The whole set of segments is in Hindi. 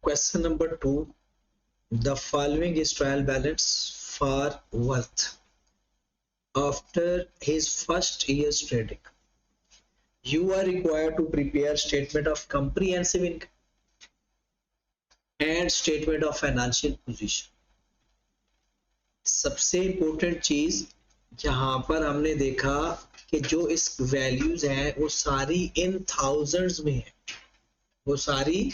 Question number 2. The following is trial balance for Worth after his first year's trading. You are required to prepare statement of comprehensive income and statement of financial position. सबसे इम्पोर्टेंट चीज यहाँ पर हमने देखा कि जो इस वैल्यूज हैं वो सारी इन थाउजेंड्स में है, वो सारी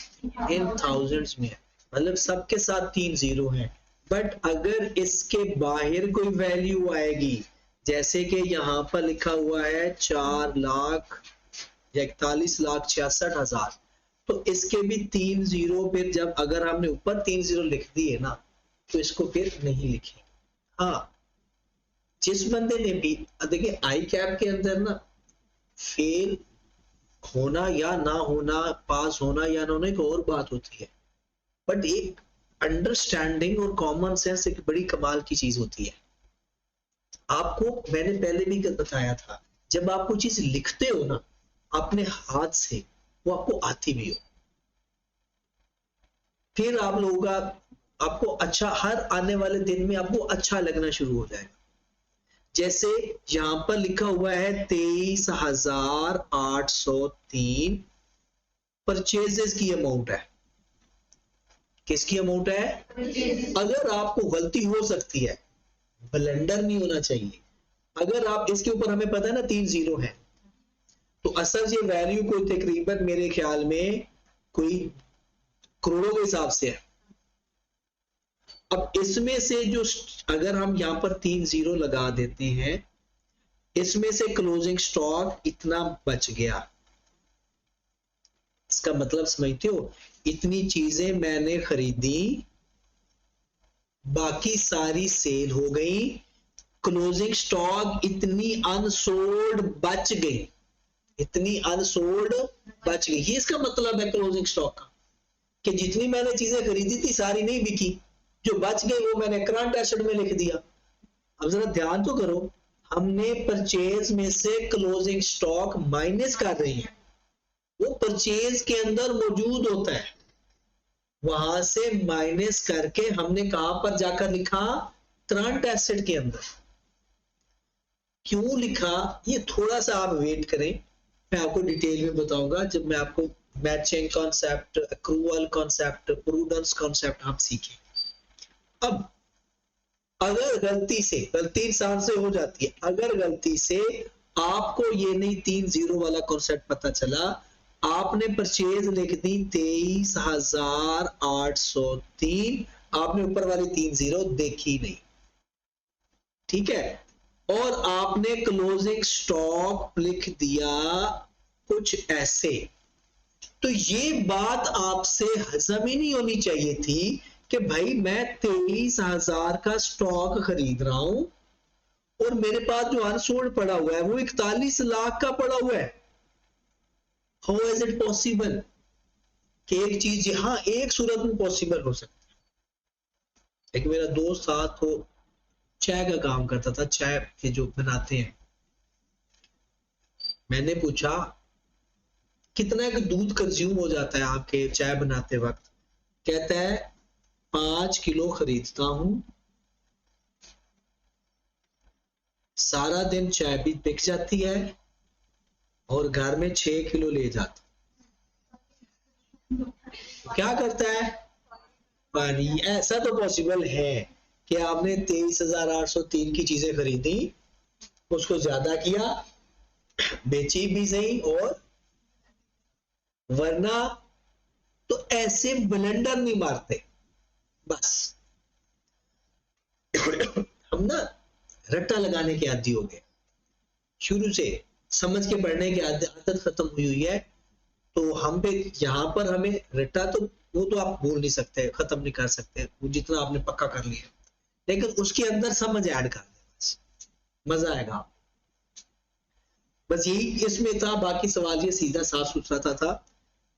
इन थाउजेंड्स में है, मतलब सबके साथ 3 जीरो हैं। बट अगर इसके बाहर कोई वैल्यू आएगी, जैसे कि यहाँ पर लिखा हुआ है 4,41,66,000, तो इसके भी 3 जीरो, फिर जब अगर हमने ऊपर 3 जीरो लिख दिए ना तो इसको फिर नहीं लिखेंगे। हाँ, जिस बंदे ने भी देखिए आई कैप के अंदर ना फेल होना या ना होना, पास होना या ना होना एक और बात होती है, बट एक अंडरस्टैंडिंग और कॉमन सेंस एक बड़ी कमाल की चीज होती है। आपको मैंने पहले भी बताया था, जब आप कोई चीज लिखते हो ना अपने हाथ से, वो आपको आती भी हो, फिर आप लोगों का आपको अच्छा, हर आने वाले दिन में आपको अच्छा लगना शुरू हो जाएगा। जैसे यहां पर लिखा हुआ है 23,803 परचेजेस की अमाउंट है। किसकी अमाउंट है? अगर आपको गलती हो सकती है, ब्लेंडर नहीं होना चाहिए। अगर आप इसके ऊपर हमें पता है ना 3 जीरो है, तो असल ये वैल्यू कोई तकरीबन मेरे ख्याल में कोई करोड़ों के हिसाब से है। अब इसमें से जो अगर हम यहां पर 3 जीरो लगा देते हैं, इसमें से क्लोजिंग स्टॉक इतना बच गया। इसका मतलब समझते हो, इतनी चीजें मैंने खरीदी, बाकी सारी सेल हो गई, क्लोजिंग स्टॉक इतनी अनसोल्ड बच गई, इतनी अनसोल्ड बच गई। ये इसका मतलब है क्लोजिंग स्टॉक का, कि जितनी मैंने चीजें खरीदी थी सारी नहीं बिकी, जो बच गई वो मैंने करंट एसेट में लिख दिया। अब जरा ध्यान तो करो, हमने परचेज में से क्लोजिंग स्टॉक माइनस कर रही है, वो परचेज के अंदर मौजूद होता है, वहां से माइनस करके हमने कहां पर जाकर लिखा? करंट एसेट के अंदर। क्यों लिखा ये थोड़ा सा आप वेट करें, मैं आपको डिटेल में बताऊंगा जब मैं आपको matching concept, accrual concept, prudence concept आप सीखें। अब अगर गलती इंसान से हो जाती है, अगर गलती से आपको ये नहीं 3 जीरो वाला कॉन्सेप्ट पता चला, आपने परचेज लिख दी 23,803, आपने ऊपर वाली 3 जीरो देखी नहीं, ठीक है, और आपने क्लोजिंग स्टॉक लिख दिया कुछ ऐसे, तो ये बात आपसे हजम ही नहीं होनी चाहिए थी कि भाई मैं 23,000 का स्टॉक खरीद रहा हूं और मेरे पास जो अनसोल्ड पड़ा हुआ है वो 41 लाख का पड़ा हुआ है। हाउ इज इट पॉसिबल कि एक चीज यहां एक सूरत में पॉसिबल हो सकती है। एक मेरा दोस्त था, तो चाय का काम करता था, चाय के जो बनाते हैं, मैंने पूछा कितना का दूध कंज्यूम हो जाता है आपके चाय बनाते वक्त? कहता है 5 किलो खरीदता हूं, सारा दिन चाय भी बिक जाती है और घर में 6 किलो ले जाता। क्या करता है? पानी। ऐसा तो पॉसिबल है कि आपने 23,803 की चीजें खरीदी, उसको ज्यादा किया, बेची भी सही, और वरना तो ऐसे ब्लेंडर नहीं मारते। बस हम ना रट्टा लगाने के आदी हो गए, शुरू से समझ के पढ़ने की आदत खत्म हुई है, तो हम पे यहाँ पर हमें रट्टा तो वो तो आप भूल नहीं सकते, खत्म नहीं कर सकते, वो जितना आपने पक्का कर लिया, लेकिन उसके अंदर समझ ऐड कर दे, बस मजा आएगा। बस यही इसमें था, बाकी सवाल ये सीधा साफ सुथरा था।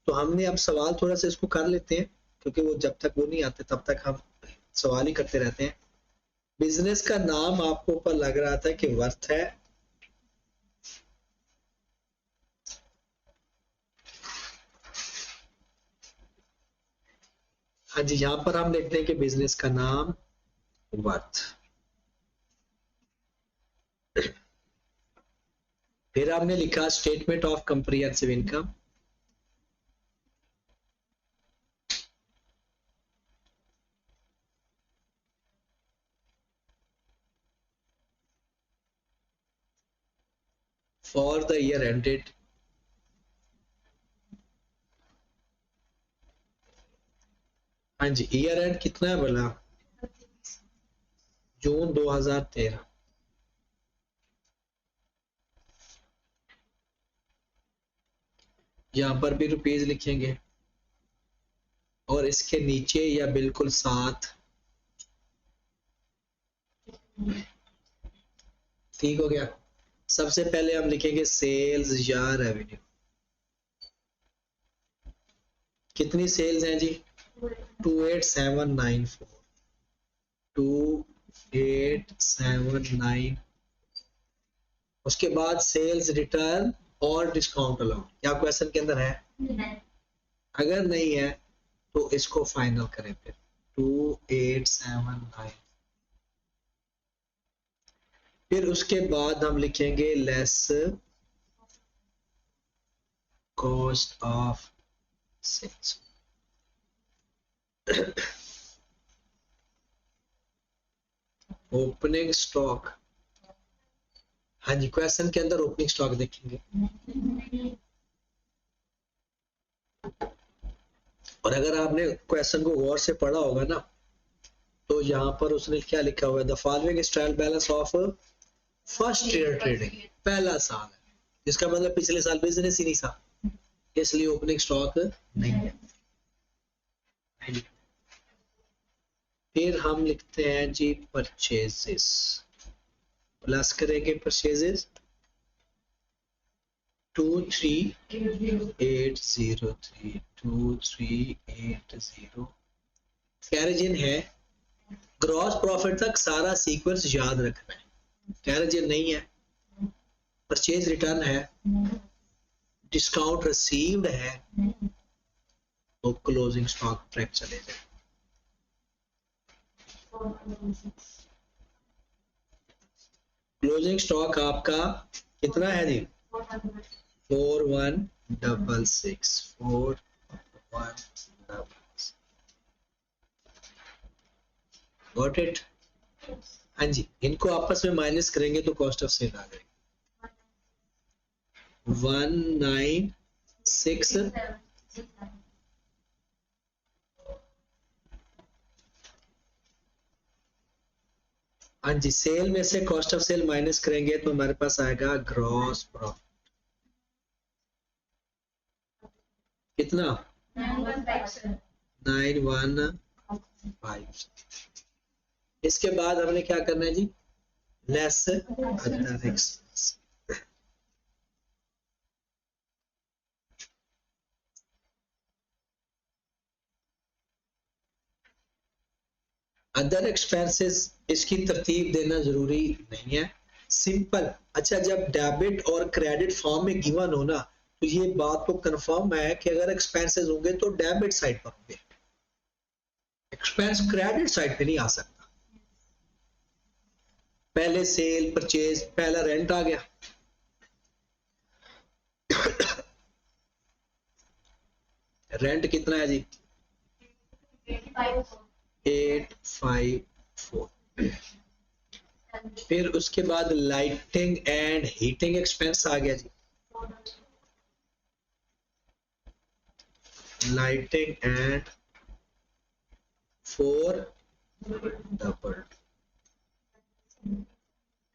तो हमने अब सवाल थोड़ा सा इसको कर लेते हैं, क्योंकि वो जब तक वो नहीं आते तब तक हम सवाल ही करते रहते हैं। बिजनेस का नाम आपको ऊपर लग रहा था कि वर्थ है, हाँ जी, यहाँ पर हम लिखते हैं कि बिजनेस का नाम वर्थ। फिर हमने लिखा statement of comprehensive income. For the year ended हाँ जी, ईयर एंड कितना है बोला? जून 2013। यहां पर भी रुपीज लिखेंगे और इसके नीचे या बिल्कुल साथ, ठीक हो गया। सबसे पहले हम लिखेंगे सेल्स या रेवेन्यू। कितनी सेल्स हैं जी? 28794, 28794। उसके बाद सेल्स रिटर्न और डिस्काउंट अलाउंट, क्या क्वेश्चन के अंदर है? अगर नहीं है तो इसको फाइनल करें फिर 2879। फिर उसके बाद हम लिखेंगे less cost of sales. Opening stock, हाँ जी, क्वेश्चन के अंदर ओपनिंग स्टॉक देखेंगे। और अगर आपने क्वेश्चन को गौर से पढ़ा होगा ना, तो यहाँ पर उसने क्या लिखा हुआ है? The following is trial balance of first year trading, पहला साल है, इसका मतलब पिछले साल बिजनेस ही नहीं था, इसलिए ओपनिंग स्टॉक नहीं है। फिर हम लिखते हैं जी परचेजेस, प्लस करेंगे परचेजेस 23803, 23803। कैरेजिन है, ग्रॉस प्रॉफिट तक सारा सीक्वेंस याद रखना है। कैरेजिन नहीं है, परचेज रिटर्न है, डिस्काउंट रिसीव्ड है, तो क्लोजिंग स्टॉक ट्रैक चले जाए। क्लोजिंग स्टॉक आपका कितना है जी? 4166, 4166। Got it? हाँ जी, इनको आपस में माइनस करेंगे तो कॉस्ट ऑफ सेल आ जाएगी 196। हाँ जी, सेल में से कॉस्ट ऑफ सेल माइनस करेंगे तो हमारे पास आएगा ग्रॉस प्रॉफिट। कितना? 9157। इसके बाद हमने क्या करना है जी? Less other expense. Other expenses इसकी तरतीब देना जरूरी नहीं है, सिंपल। अच्छा, जब डेबिट और क्रेडिट फॉर्म में गिवन हो ना, तो ये बात तो कंफर्म है कि अगर एक्सपेंसेस होंगे तो डेबिट साइड पर होंगे, एक्सपेंस क्रेडिट साइड पे नहीं आ सकता। पहले सेल परचेज, पहला रेंट आ गया, रेंट कितना है जी? 854। फिर उसके बाद लाइटिंग एंड हीटिंग एक्सपेंस आ गया जी, लाइटिंग एंड 4 डबल।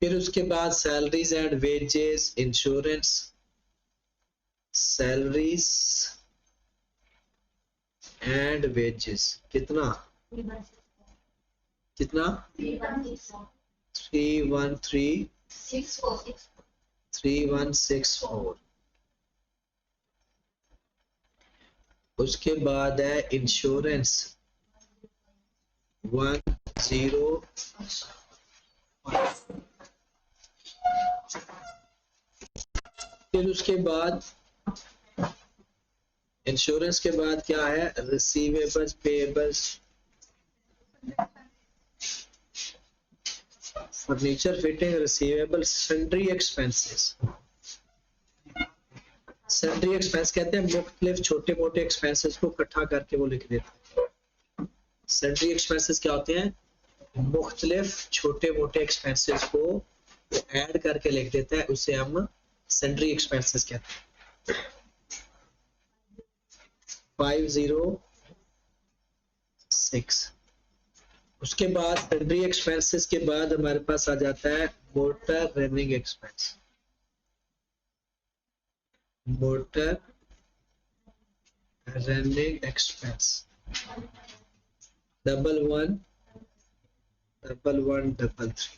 फिर उसके बाद salaries and wages, insurance, salaries and wages कितना? कितना? 3164। उसके बाद है इंश्योरेंस 10। फिर उसके बाद इंश्योरेंस के बाद क्या है? Receivables, payables, furniture fitting, receivable, sundry expenses. Sundry expense कहते हैं मुख्तलिफ छोटे मोटे एक्सपेंसेस को इकट्ठा करके वो लिख देते हैं। सन्ड्री एक्सपेंसेस क्या होते हैं? मुख्तलिफ छोटे मोटे एक्सपेंसेस को ऐड करके लिख देता है, उसे हम सन्ड्री एक्सपेंसेस कहते हैं। 506। उसके बाद सन्ड्री एक्सपेंसेस के बाद हमारे पास आ जाता है motor running expense. Motor running expense 111133।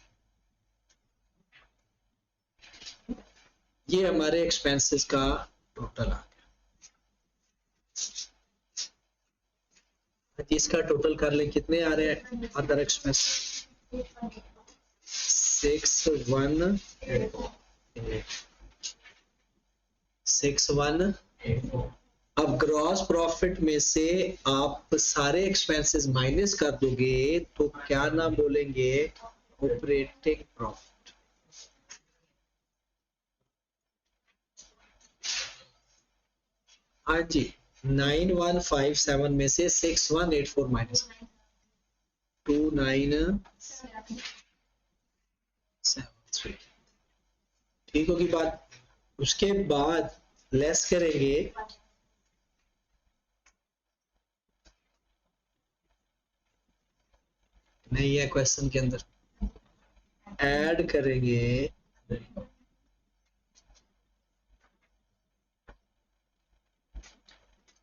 ये हमारे एक्सपेंसेस का टोटल आ गया। इसका टोटल कर ले, कितने आ रहे हैं अदर एक्सपेंस? 6184। अब ग्रॉस प्रॉफिट में से आप सारे एक्सपेंसेस माइनस कर दोगे तो क्या नाम बोलेंगे? Operating profit. हाँ जी, 9157 में से 6184 माइनस 2973। ठीक होगी बात? उसके बाद लेस करेंगे, नहीं है क्वेश्चन के अंदर, ऐड करेंगे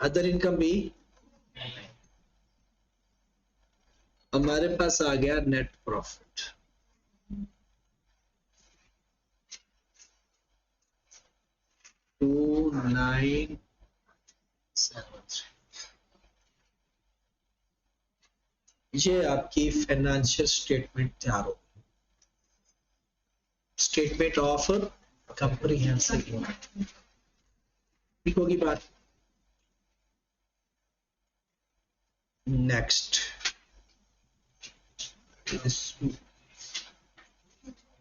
अदर इनकम भी। हमारे पास आ गया नेट प्रॉफिट। टू 973। ये आपकी फाइनेंशियल स्टेटमेंट तैयार हो, स्टेटमेंट ऑफ कंप्रीहेंसिव इनकम। ठीक होगी बात? नेक्स्ट,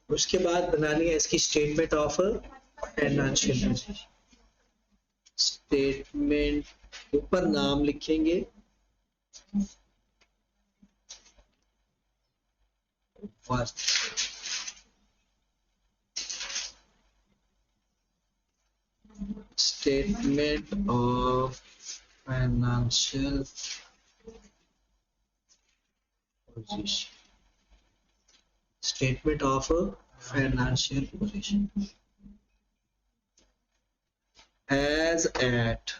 उसके बाद बनानी है इसकी स्टेटमेंट ऑफ फाइनेंशियल। स्टेटमेंट ऊपर नाम लिखेंगे, first statement of financial position. Statement of financial position as at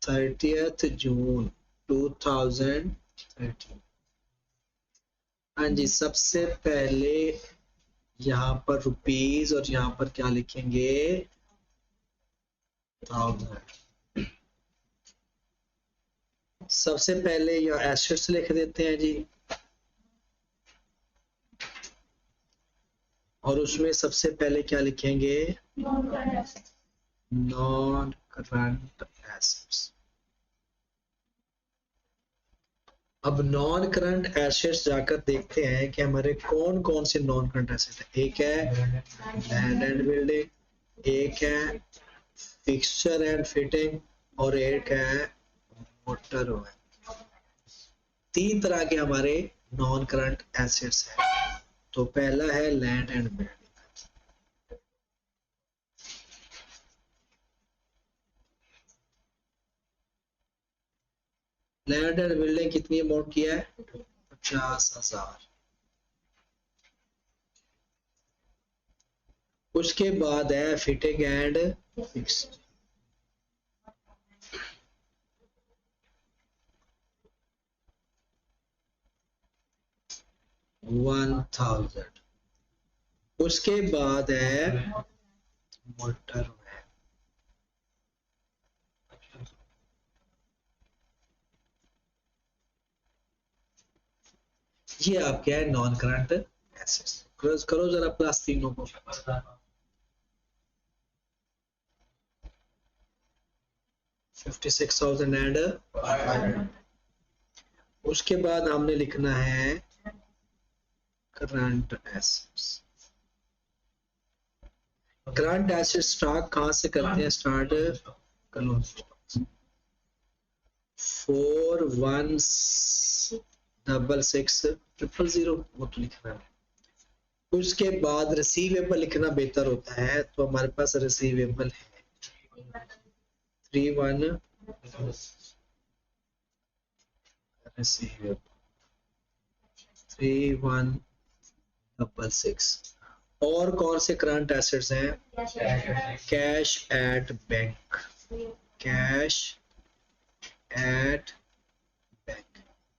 30th June 2013। हाँ जी, सबसे पहले यहाँ पर रुपीज और यहाँ पर क्या लिखेंगे? 1000। सबसे पहले यहाँ एसेट्स लिख देते हैं जी, और उसमें सबसे पहले क्या लिखेंगे? Non current assets. अब नॉन करंट एसेट्स जाकर देखते हैं कि हमारे कौन कौन से नॉन करंट एसेट है। एक है लैंड एंड बिल्डिंग, एक है फिक्सचर एंड फिटिंग, और एक है मोटर। तीन तरह के हमारे नॉन करंट एसेट्स हैं। तो पहला है land and building. Land and building कितनी अमाउंट की है? 50,000। उसके बाद है फिटिंग एंड फिक्स, 1000। उसके बाद है मोटर। ये आपके है नॉन करंट एसेट्स। करो जरा प्लस तीनों को। 56,000 एंड उसके बाद हमने लिखना है current assets. Current asset stock कहां से करते हैं स्टार्ट? Closing stock. 416600 वो तो लिखना है। उसके बाद रिसीवेबल लिखना बेहतर होता है, तो हमारे पास रिसीवेबल है 31 रिसीवेबल 3166। और कौन से करंट एसेट्स हैं? Cash at bank, cash at bank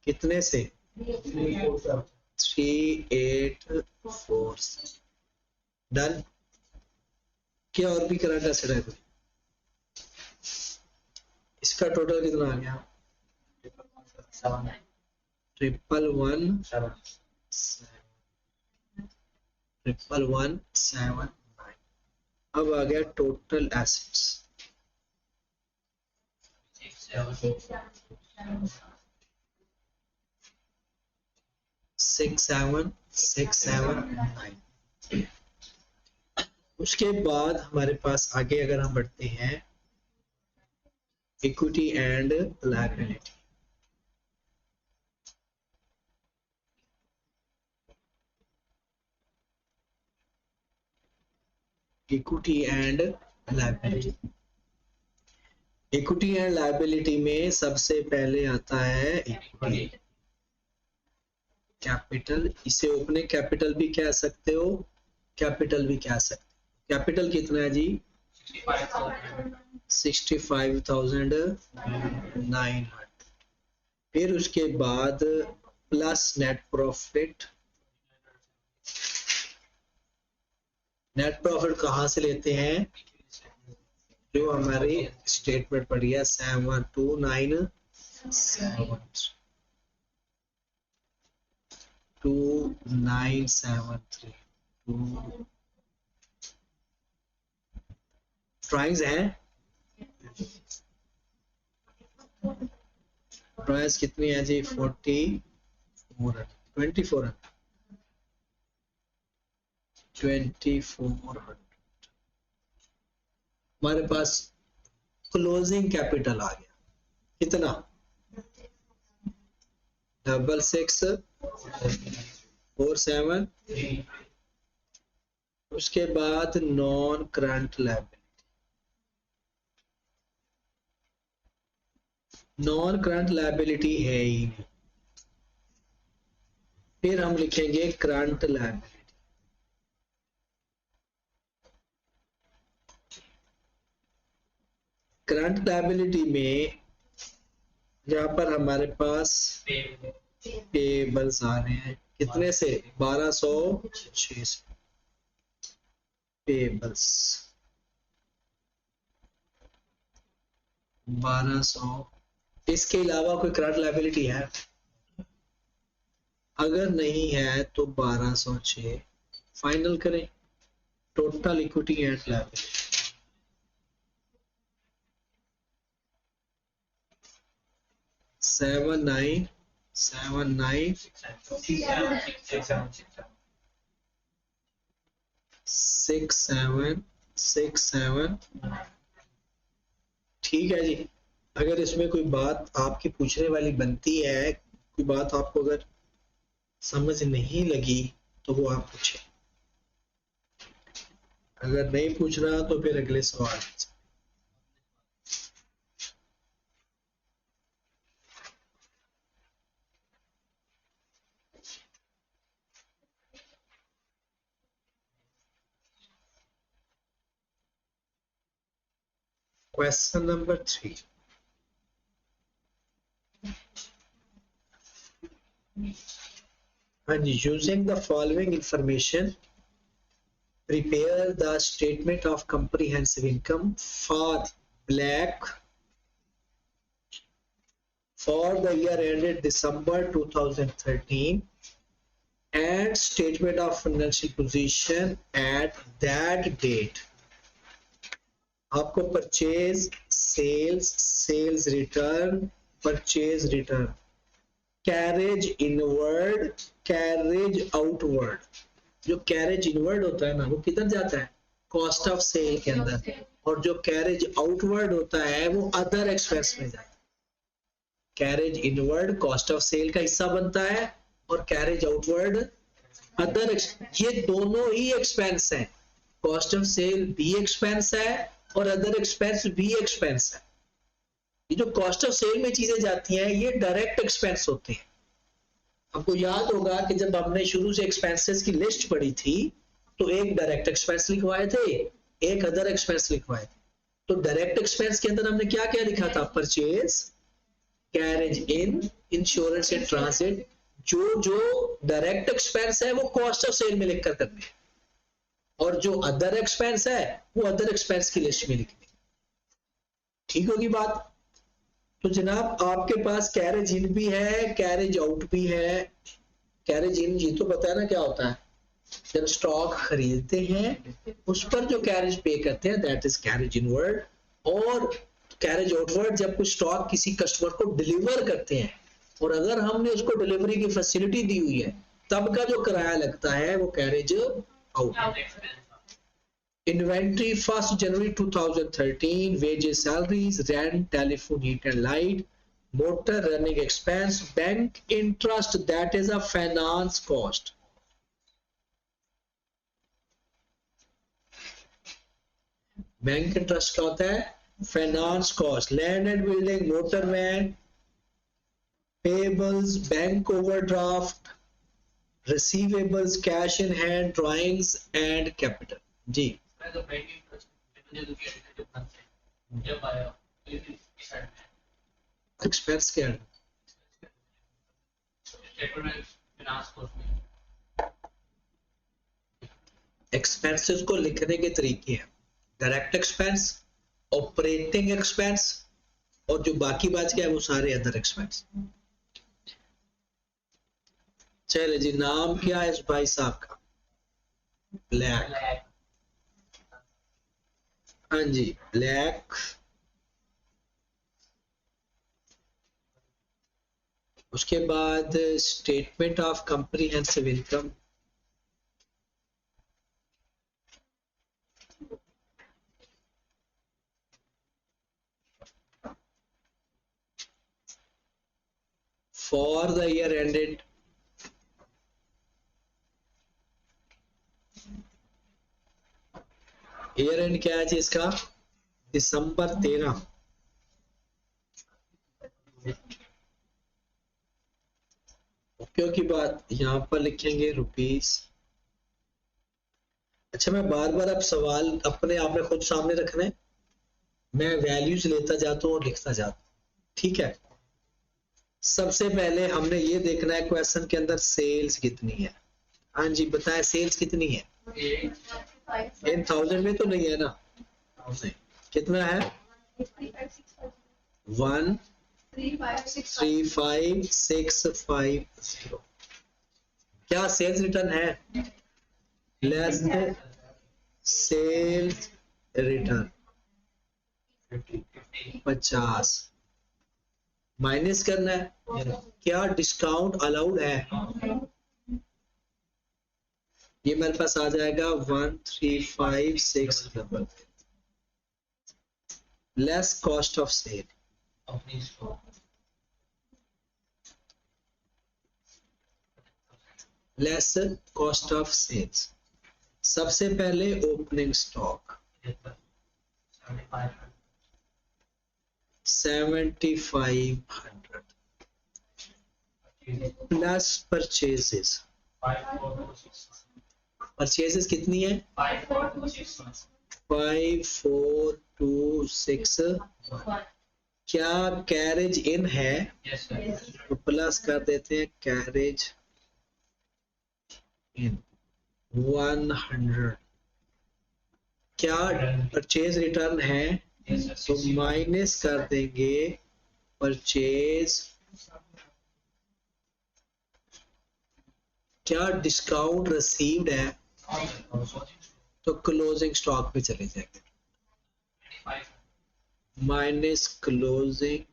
कितने से? 3847। डन। क्या और भी करंट एसेट है कोई? इसका टोटल कितना आ गया? 1117 अब आ गया टोटल एसेट्स 67679। उसके बाद हमारे पास आगे अगर हम बढ़ते हैं equity and liability. Equity and liability, equity and liability में सबसे पहले आता है इक्विटी कैपिटल। इसे ओपनिंग कैपिटल भी कह सकते हो, कैपिटल भी कह सकते हो। कैपिटल कितना है जी? 65,900। फिर उसके बाद plus net profit. Net profit कहां से लेते हैं? जो हमारी स्टेटमेंट पड़ी है 2973 प्राइस है। प्राइस कितनी है जी? 2400 हमारे पास क्लोजिंग कैपिटल आ गया कितना? 6647। उसके बाद non current liability, non current liability है ही नहीं। फिर हम लिखेंगे करंट लायबिलिटी। करंट लायबिलिटी में जहां पर हमारे पास पेबल्स आ रहे हैं कितने से? 1206 से पेबल्स 1200। इसके अलावा कोई करंट लायबिलिटी है? अगर नहीं है तो 1206 फाइनल करें। टोटल इक्विटी एंड लायबिलिटी 67 ठीक है जी। अगर इसमें कोई बात आपकी पूछने वाली बनती है, कोई बात आपको अगर समझ नहीं लगी तो वो आप पूछें, अगर नहीं पूछ रहा तो फिर अगले सवाल। Question number 3। and using the following information prepare the statement of comprehensive income for black for the year ended December 2013 and statement of financial position at that date। आपको purchase sales, sales return, purchase return, carriage inward, carriage outward. जो कैरेज इनवर्ड होता है ना वो किधर जाता है, कॉस्ट ऑफ सेल के अंदर, और जो कैरेज आउटवर्ड होता है वो अदर एक्सपेंस में जाता है। Carriage inward cost of sale का हिस्सा बनता है और कैरेज आउटवर्ड अदर, ये दोनों ही एक्सपेंस है। कॉस्ट ऑफ सेल भी एक्सपेंस है और अदर एक्सपेंस भी एक्सपेंस है। ये जो कॉस्ट ऑफ सेल में चीजें जाती हैं ये डायरेक्ट एक्सपेंस होते हैं। आपको याद होगा कि जब हमने शुरू से एक्सपेंसेस की लिस्ट पढ़ी थी तो एक डायरेक्ट एक्सपेंस लिखवाए थे, एक अदर एक्सपेंस लिखवाए थे। तो डायरेक्ट एक्सपेंस के अंदर हमने क्या क्या लिखा था, purchase, carriage in, insurance and transit. जो डायरेक्ट एक्सपेंस है वो कॉस्ट ऑफ सेल में लिखकर करने हैं, और जो अदर एक्सपेंस है वो अदर एक्सपेंस की लिस्ट में लिखनी। ठीक होगी बात। तो जनाब आपके पास कैरेज इन भी है, कैरेज आउट भी है। कैरेज इन ये तो पता है ना क्या होता है, जब स्टॉक खरीदते हैं उस पर जो कैरेज पे करते हैं दैट इज कैरेज इनवर्ड। और कैरेज आउटवर्ड जब कुछ स्टॉक किसी कस्टमर को डिलीवर करते हैं और अगर हमने उसको डिलीवरी की फैसिलिटी दी हुई है तब का जो किराया लगता है वो carriage out. Inventory 1st January 2013, wages, salaries, rent, telephone, heat and light, motor running expense, bank interest, that is a finance cost. Bank interest क्या होता है, finance cost. Land and building, motor van, payables, bank overdraft, receivables, cash in hand, drawings and capital. जी एक्सपेंस क्या है, एक्सपेंसेस को लिखने के तरीके हैं, डायरेक्ट एक्सपेंस, ऑपरेटिंग एक्सपेंस, और जो बाकी बच गया है वो सारे अदर एक्सपेंस। चले जी, नाम क्या है इस भाई साहब का, ब्लैक। हाँ जी ब्लैक। उसके बाद statement of comprehensive income, for the year ended year and क्या है जी इसका, दिसंबर 13। क्योंकि बात यहां पर लिखेंगे रुपीस। अच्छा मैं बार बार अब सवाल अपने आप में खुद सामने रखना है, मैं वैल्यूज लेता जाता हूँ और लिखता जाता हूँ, ठीक है। सबसे पहले हमने ये देखना है क्वेश्चन के अंदर सेल्स कितनी है। हाँ जी बताएं सेल्स कितनी है, इन 1000 में तो नहीं है ना, नहीं। कितना है, 135650। क्या सेल्स रिटर्न है, लेस सेल्स रिटर्न 50 माइनस करना है। क्या डिस्काउंट अलाउड है, ये मेरे पास आ जाएगा 1356 less cost of sale, less cost of sales. सबसे पहले opening stock 7500 plus purchases, purchases कितनी है 5426। क्या कैरेज इन है, तो प्लस कर देते हैं कैरेज इन 100। क्या परचेज रिटर्न है, तो माइनस कर देंगे परचेज। क्या डिस्काउंट रिसीव्ड है, तो क्लोजिंग स्टॉक पे चले जाएंगे। Minus closing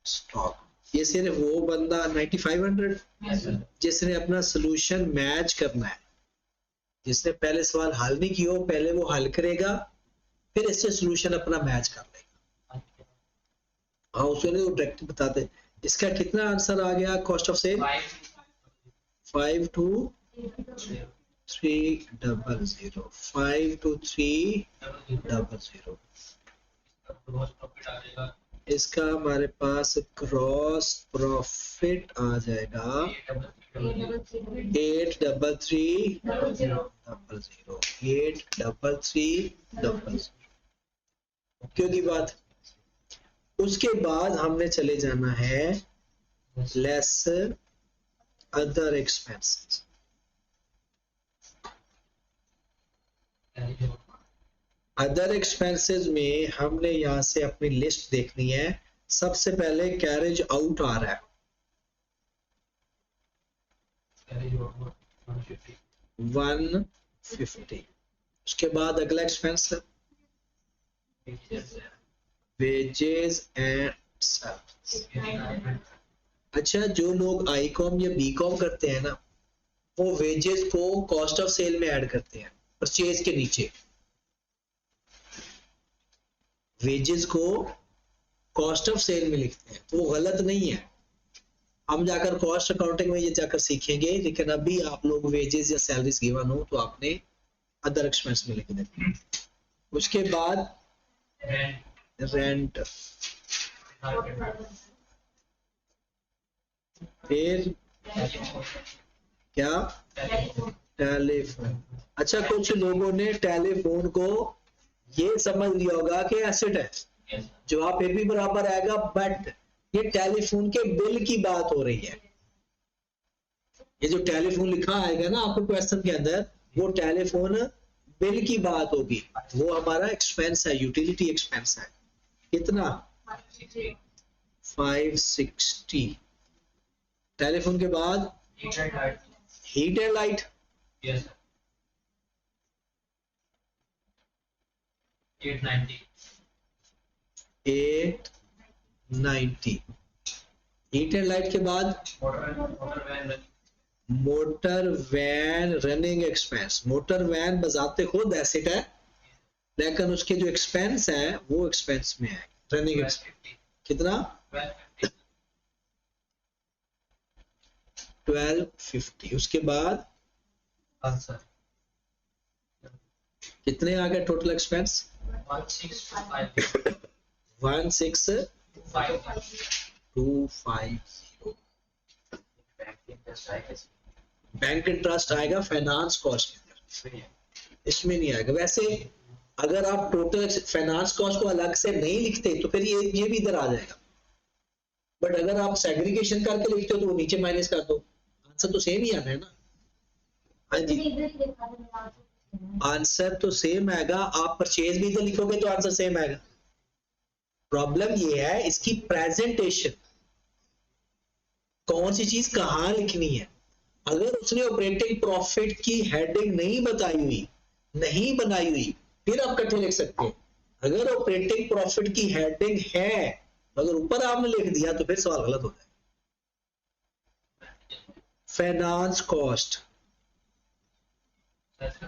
stock. ये सिर्फ वो बंदा 9500 जिसने अपना सोल्यूशन मैच करना है, जिसने पहले सवाल हल नहीं किया पहले वो हल करेगा फिर इससे सोल्यूशन अपना मैच कर लेगा। हाँ उसने तो डायरेक्ट बता दे। इसका कितना आंसर आ गया कॉस्ट ऑफ सेल 52300 52300। इसका हमारे पास क्रॉस प्रॉफिट आ जाएगा 83300 क्योंकि बात। उसके बाद हमने चले जाना है less other expenses. Other expenses में हमने यहां से अपनी लिस्ट देखनी है। सबसे पहले कैरेज आउट आ रहा है 150। उसके बाद अगला एक्सपेंस वेजेस एंड सैलरी। अच्छा जो लोग आई कॉम या बी कॉम करते हैं ना वो वेजेस को कॉस्ट ऑफ सेल में ऐड करते हैं परचेज के नीचे। वेजेस को कॉस्ट ऑफ सेल में लिखते हैं तो वो गलत नहीं है। हम जाकर कॉस्ट अकाउंटिंग में ये जाकर सीखेंगे लेकिन अभी आप लोग वेजेस या सैलरीज गिवन हो तो आपने अदर एक्सपेंस में लिख देते। उसके बाद रेंट फिर क्या टेलीफोन। अच्छा कुछ लोगों ने टेलीफोन को ये समझ लिया होगा कि एसेट है जवाब फिर भी बराबर आएगा बट ये टेलीफोन के बिल की बात हो रही है। ये जो टेलीफोन लिखा आएगा ना आपको क्वेश्चन के अंदर वो टेलीफोन बिल की बात होगी। वो हमारा एक्सपेंस है यूटिलिटी एक्सपेंस है। कितना 560। टेलीफोन के बाद heat and light Yes, sir. 890. 890। Heat and light के बाद motor van running expense. Motor van बजाते खुद एसेट है लेकिन उसके जो एक्सपेंस है वो एक्सपेंस में है रनिंग एक्सपेंस। कितना 1250। उसके बाद Answer. कितने आ गए टोटल एक्सपेंस 1625. 16250। बैंक इंटरेस्ट आएगा फाइनेंस कॉस्ट के अंदर इसमें नहीं आएगा। वैसे अगर आप टोटल फाइनेंस कॉस्ट को अलग से नहीं लिखते तो फिर ये भी इधर आ जाएगा बट अगर आप सेग्रीगेशन करके लिखते हो तो वो नीचे माइनस कर दो आंसर तो सेम ही आना है ना। हाँ जी आंसर तो सेम आएगा। आप परचेज भी इधर लिखोगे तो आंसर सेम आएगा। प्रॉब्लम ये है इसकी प्रेजेंटेशन कौन सी चीज कहां लिखनी है। अगर उसने ऑपरेटिंग प्रॉफिट की हेडिंग नहीं बताई हुई नहीं बनाई हुई फिर आप इकट्ठे लिख सकते हैं। अगर ऑपरेटिंग प्रॉफिट की हेडिंग है अगर ऊपर आपने लिख दिया तो फिर सवाल गलत हो जाएगा। फाइनेंस कॉस्ट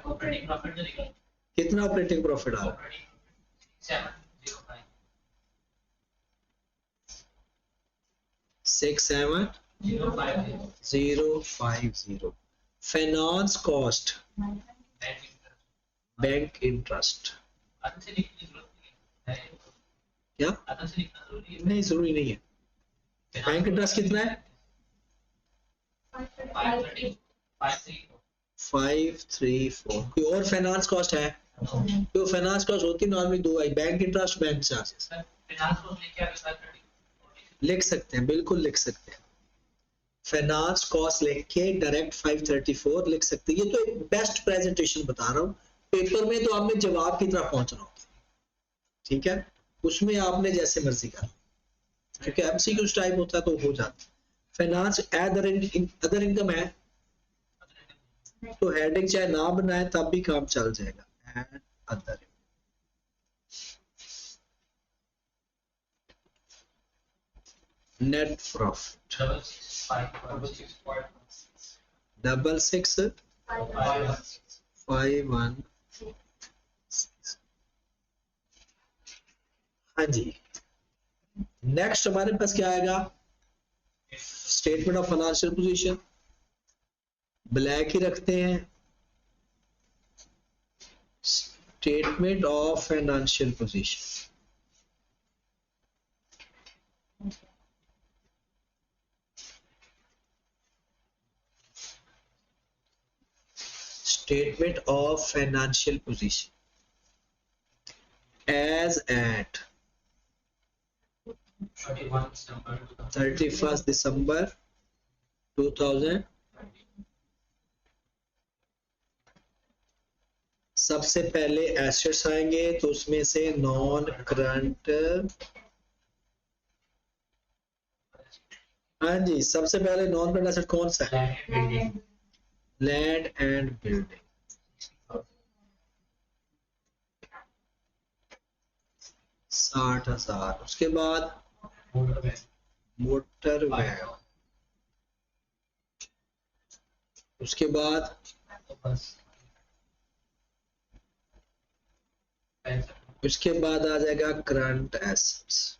Operating profit जो लिखा है, कितना ऑपरेटिंग प्रॉफिट आ रहा है operating 705. 67050। Finance cost bank interest आधे से लिखने की जरूरत नहीं है. क्या आधे से लिखना जरूरी है. नहीं जरूरी नहीं है। बैंक इंटरेस्ट कितना है 534. 534। कोई और फाइनेंस कॉस्ट है तो फाइनेंस कॉस्ट होती नॉर्मली दो है bank interest bank charges. Finance को लेके आगे 530. लिख सकते हैं बिल्कुल लिख सकते हैं। फाइनेंस कॉस्ट लिख के डायरेक्ट 534 लिख सकते हैं। ये तो एक बेस्ट प्रेजेंटेशन बता रहा हूँ पेपर में तो आपने जवाब की तरफ पहुंचना होगा ठीक है उसमें आपने जैसे मर्जी कर क्योंकि एमसीक्यू टाइप होता है तो हो जाता है। फाइनेंस अदर इनकम है तो हेडिंग चाहे ना बनाए तब भी काम चल जाएगा। एंड अदर नेट प्रॉफिट 6651 हाँ जी। नेक्स्ट हमारे पास क्या आएगा, statement of financial position, black ही रखते हैं, statement of financial position. Statement of financial position as at 31st December 2000। सबसे पहले एसेट्स आएंगे तो उसमें से नॉन करंट, हाँ जी, सबसे पहले नॉन करंट एसेट कौन सा है, लैंड एंड बिल्डिंग, 60,000। उसके बाद मोटर वैन, उसके बाद आ जाएगा करंट एसेट्स,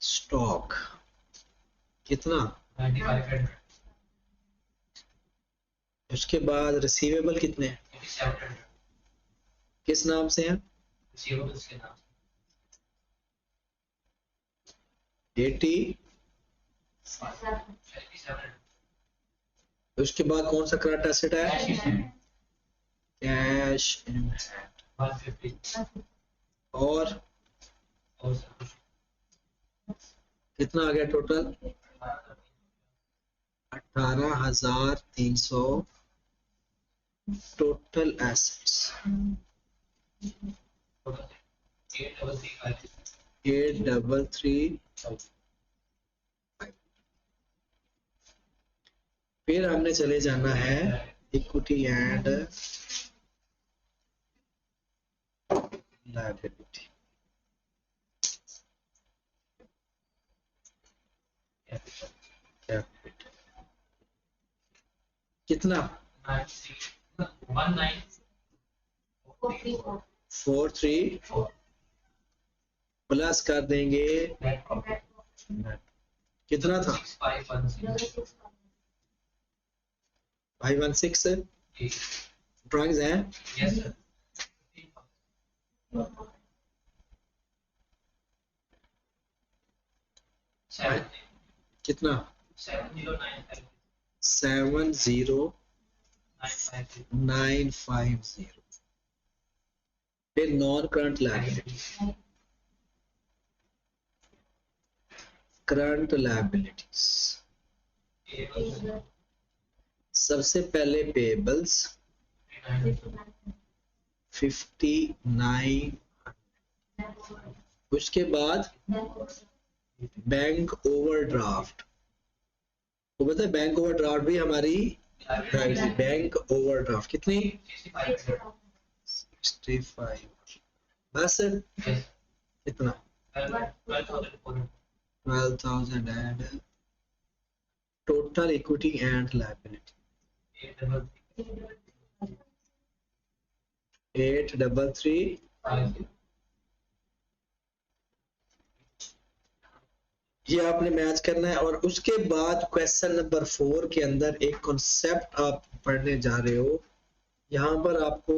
स्टॉक कितना, उसके बाद रिसीवेबल कितने, किस नाम से हैं, 80। उसके बाद कौन सा करंट एसेट है, कैश इन हैंड, और कितना आ गया टोटल, 18,300 टोटल एसेट्स, 8,335। फिर हमने चले जाना है इक्विटी एंड लायबिलिटी, कितना 434 प्लस कर देंगे, कितना था 516। ड्राइंग्स हैं, कितना 70950। फिर non current liability, current liabilities, सबसे पहले पेबल्स 59, उसके बाद बैंक ओवरड्राफ्ट, वो पता है बैंक ओवरड्राफ्ट भी हमारी, बैंक ओवरड्राफ्ट कितनी 65, बस इतना 12,000 and total equity and liability 833। ये आपने मैच करना है। और उसके बाद क्वेश्चन नंबर 4 के अंदर एक कॉन्सेप्ट आप पढ़ने जा रहे हो। यहां पर आपको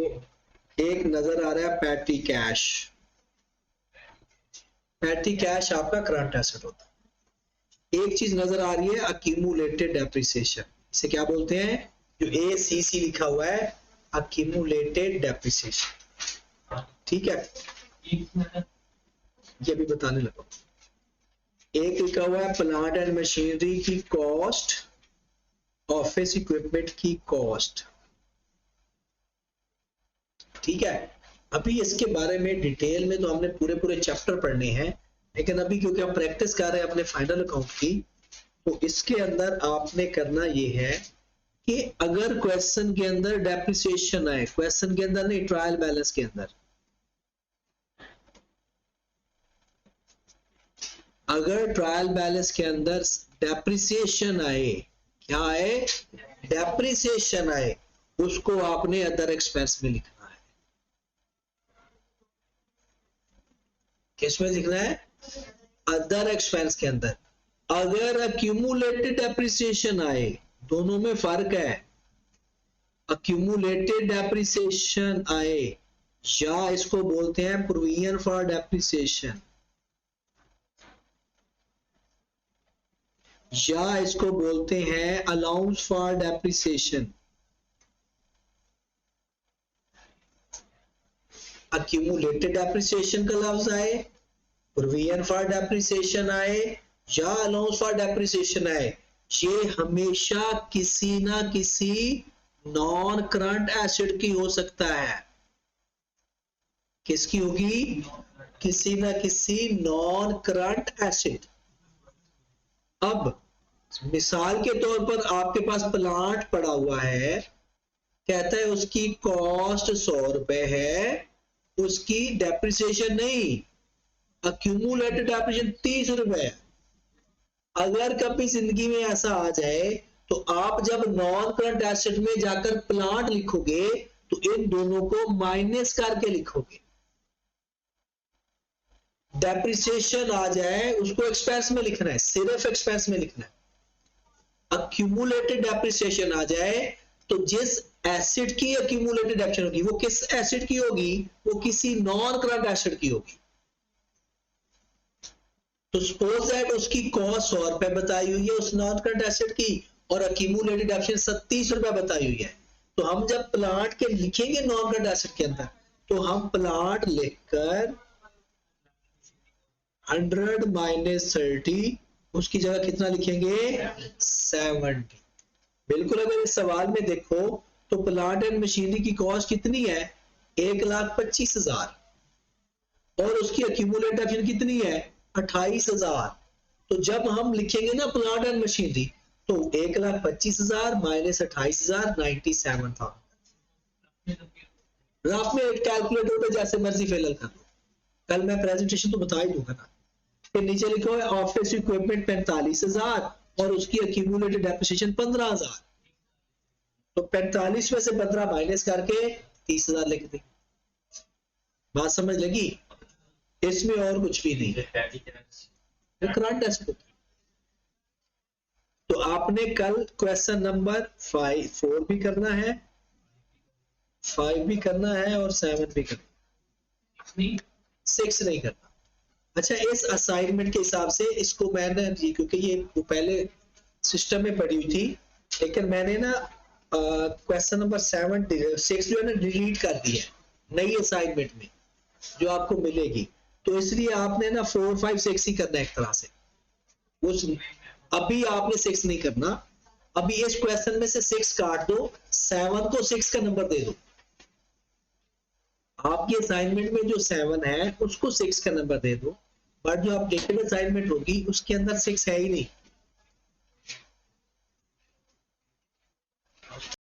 एक नजर आ रहा है पैटी कैश। पैटी कैश आपका करंट एसेट होता है। एक चीज नजर आ रही है अक्यूमुलेटेड डेप्रिसिएशन, इसे क्या बोलते हैं, जो ACC लिखा हुआ है अक्यूमुलेटेड डेप्रिसिएशन। ठीक है, ये भी बताने लगा। एक लिखा हुआ है प्लांट एंड मशीनरी की कॉस्ट, ऑफिस इक्विपमेंट की कॉस्ट। ठीक है, अभी इसके बारे में डिटेल में तो हमने पूरे चैप्टर पढ़ने हैं, लेकिन अभी क्योंकि हम प्रैक्टिस कर रहे हैं अपने फाइनल अकाउंट की, तो इसके अंदर आपने करना ये है कि अगर क्वेश्चन के अंदर डेप्रिसिएशन आए, क्वेश्चन के अंदर नहीं, ट्रायल बैलेंस के अंदर, अगर ट्रायल बैलेंस के अंदर डेप्रिसिएशन आए, क्या आए, डेप्रिसिएशन आए, उसको आपने अदर एक्सपेंस में लिखना है। किस में लिखना है, अदर एक्सपेंस के अंदर। अगर अक्यूमुलेटेड डेप्रिसिएशन आए, दोनों में फर्क है, अक्यूमुलेटेड डेप्रिसिएशन आए या इसको बोलते हैं प्रोविजन फॉर डेप्रिसिएशन, या इसको बोलते हैं allowance for depreciation. Accumulated depreciation का लफ्ज आए, प्रोविजन फॉर डेप्रिसिएशन आए या अलाउंस फॉर डेप्रिसिएशन आए, ये हमेशा किसी ना किसी नॉन करंट एसेट की हो सकता है। किसकी होगी, किसी ना किसी नॉन करंट एसेट। अब मिसाल के तौर पर आपके पास प्लांट पड़ा हुआ है, कहता है उसकी कॉस्ट 100 रुपए है, उसकी डेप्रिसिएशन नहीं, अक्यूमुलेटेड डेप्रिसिएशन 30 रुपए है। अगर कभी जिंदगी में ऐसा आ जाए तो आप जब नॉन करंट एसेट में जाकर प्लांट लिखोगे तो इन दोनों को माइनस करके लिखोगे। डेप्रिसिएशन आ जाए उसको एक्सपेंस में लिखना है, सिर्फ एक्सपेंस में लिखना है। अक्यूमुलेटेड डेप्रिसिएशन आ जाए तो जिस एसेट की अक्यूमुलेटेड डेप्रिसिएशन होगी वो किस एसेट की होगी, वो किसी नॉन करंट एसेट की होगी। तो सपोज दैट उसकी कॉस्ट 100 रुपए बताई हुई है उस नॉन करंट एसेट की और अक्यूमुलेटेड डेप्रिसिएशन 37 रुपए बताई हुई है। तो हम जब प्लांट के लिखेंगे नॉन करंट एसेट के अंदर, तो हम प्लांट लिखकर 100 माइनस 30 उसकी जगह कितना लिखेंगे, 70। बिल्कुल अगर इस सवाल में देखो तो प्लांट एंड मशीनरी की कॉस्ट कितनी है, 1,25,000 और उसकी अक्यूमुलेटेड डेप्रिसिएशन कितनी है, 28,000। तो जब हम लिखेंगे ना प्लांट एंड मशीनरी तो 1,25,000 माइनस 28,000 97,000। रफ में कैलकुलेटर पे जैसे मर्जी फिलहाल कर लो, कल मैं प्रेजेंटेशन तो बता ही दूंगा ना। फिर नीचे लिखो है ऑफिस इक्विपमेंट 45,000 और उसकी अक्यूमुलेटेड डेप्रिसिएशन 15,000। तो 45 में से 15 माइनस करके 30,000 लिख देंगे। बात समझ लगी, इसमें और कुछ भी नहीं है, करंट एसेट। तो आपने कल क्वेश्चन नंबर 4 भी करना है, 5 भी करना है और 7 भी करना है, 6 नहीं करना। अच्छा, इस असाइनमेंट के हिसाब से इसको मैंने, क्योंकि ये पहले सिस्टम में पड़ी हुई थी, लेकिन मैंने ना क्वेश्चन नंबर 6 जो है ना डिलीट कर दिया है नई असाइनमेंट में जो आपको मिलेगी। तो इसलिए आपने ना 4, 5, 6 ही करना है एक तरह से। उस अभी आपने 6 नहीं करना, अभी इस क्वेश्चन में से 6 काट दो, 7 को 6 का नंबर दे दो। आपकी असाइनमेंट में जो 7 है उसको 6 का नंबर दे दो, बट जो अपडेटेड असाइनमेंट होगी उसके अंदर 6 है ही नहीं।